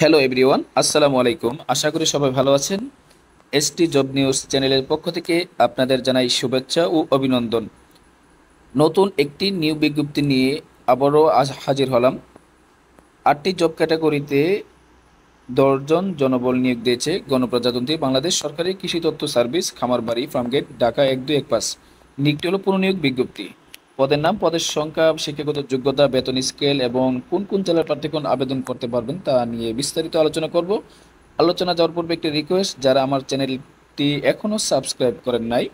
Hello everyone, আসসালামু আলাইকুম। আশা করি সবাই ভালো আছেন। এসটি জব নিউজ চ্যানেলের পক্ষ থেকে আপনাদের জানাই শুভেচ্ছা ও অভিনন্দন। নতুন একটি নিয়োগ বিজ্ঞপ্তি নিয়ে আবারও আজ হাজির হলাম। 8টি জব ক্যাটাগরিতে 10 জন জনবল নিয়োগ দিয়েছে গণপ্রজাতন্ত্রী বাংলাদেশ সরকারি কৃষি তথ্য সার্ভিস, খামারবাড়ি, ফার্মগেট, ঢাকা 1215। নিয়োগটি হলো পুনঃনিয়োগ বিজ্ঞপ্তি। পদের নাম, পদের সংখ্যা, শিক্ষাগত যোগ্যতা, বেতন স্কেল এবং কোন কোন জেলার প্রার্থীগণ আবেদন করতে পারবেন তা নিয়ে বিস্তারিত আলোচনা করব। আলোচনা যাওয়ার পূর্বে একটি রিকোয়েস্ট, যারা আমার চ্যানেলটি এখনও সাবস্ক্রাইব করেন নাই,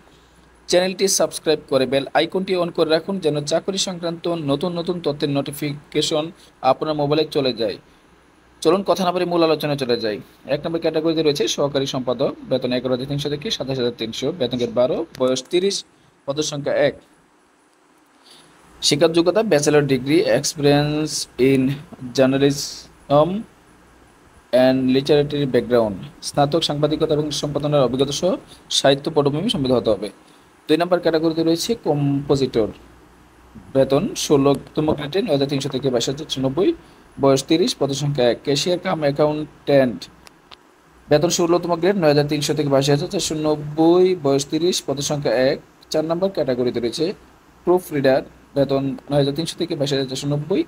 চ্যানেলটি সাবস্ক্রাইব করে বেল আইকনটি অন করে রাখুন, যেন চাকরি সংক্রান্ত নতুন নতুন তথ্যের নোটিফিকেশন আপনার মোবাইলে চলে যায়। চলুন কথা না বলে মূল আলোচনায় চলে যাই। 1 নম্বর ক্যাটাগরিতে রয়েছে সহকারী সম্পাদক, বেতন 11,300 থেকে 27,300, বেতন গ্রেড 12, বয়স 30, পদের সংখ্যা 1। শিক্ষার যোগ্যতা bachelor degree, experience in journalism and literary background, স্নাতক সাংবাদিকতা এবং সম্পাদনার অভিজ্ঞতা সহ সাহিত্য পটভূমি সমৃদ্ধ হতে হবে। 2 নম্বর ক্যাটাগরিতে রয়েছে কম্পোজিটর, বেতন 16তম গ্রেডে 9,300 থেকে 22,990, বয়স 30, পদের সংখ্যা 1। ক্যাশিয়ার কাম অ্যাকাউন্ট্যান্ট, বেতন 16তম গ্রেড 9,300 থেকে 22,490, বয়স 30, পদের সংখ্যা 1। 4 নম্বর ক্যাটাগরিতে রয়েছে প্রুফ রিডার, বেতন 9,300 থেকে 22,490,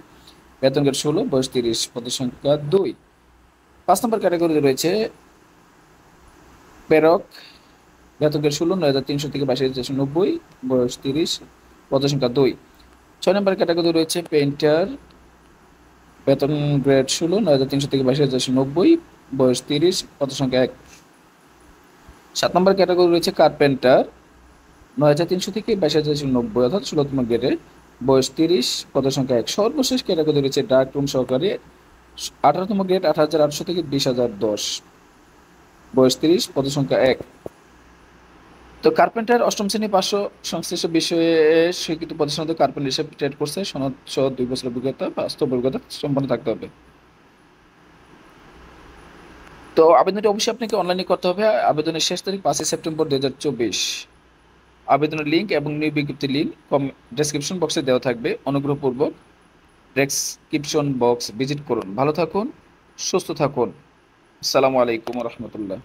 বেতন গ্রেড 16, বয়স 30, পদের সংখ্যা 2। 5 নম্বর ক্যাটাগরিতে রয়েছে প্রেরক, বেতন গ্রেড 16, 9,300 থেকে 22,490, বয়স 30, পদের সংখ্যা 2। 6 নম্বর ক্যাটাগরি রয়েছে পেইন্টার, বেতন গ্রেড 16, 9,300 থেকে 22,490, বয়স 30, পদের সংখ্যা 1। 7 নম্বর ক্যাটাগরি রয়েছে কার্পেন্টার, 9,300 থেকে 22,490, অর্থাৎ 16তম গ্রেডে, বয়স 30, পদের সংখ্যা 1। সর্বশেষ ক্যাটাগরি রয়েছে ডাক রুম সহকারী, 18তম গ্রেড, 8,800 থেকে 20,010, বয়স 30, পদের সংখ্যা 1। তো কার্পেন্টার 8ম শ্রেণী পাশ সংশ্লিষ্ট বিষয়ে স্বীকৃত প্রতিষ্ঠান কার্পেন্টার হিসেবে ট্রেড করছে, সনদ সহ 2 বছর অভিজ্ঞতা, বাস্তব অভিজ্ঞতা সম্পন্ন থাকতে হবে। তো আবেদনটি অবশ্যই আপনাকে অনলাইনে করতে হবে। আবেদনের শেষ তারিখ 5 সেপ্টেম্বর 2024। আবেদনের লিঙ্ক এবং নিয়োগ বিজ্ঞপ্তির লিঙ্ক ডেসক্রিপশন বক্সে দেওয়া থাকবে। অনুগ্রহপূর্বক ডেসক্রিপশন বক্স ভিজিট করুন। ভালো থাকুন, সুস্থ থাকুন। আসসালামু আলাইকুম রহমতুল্লাহ।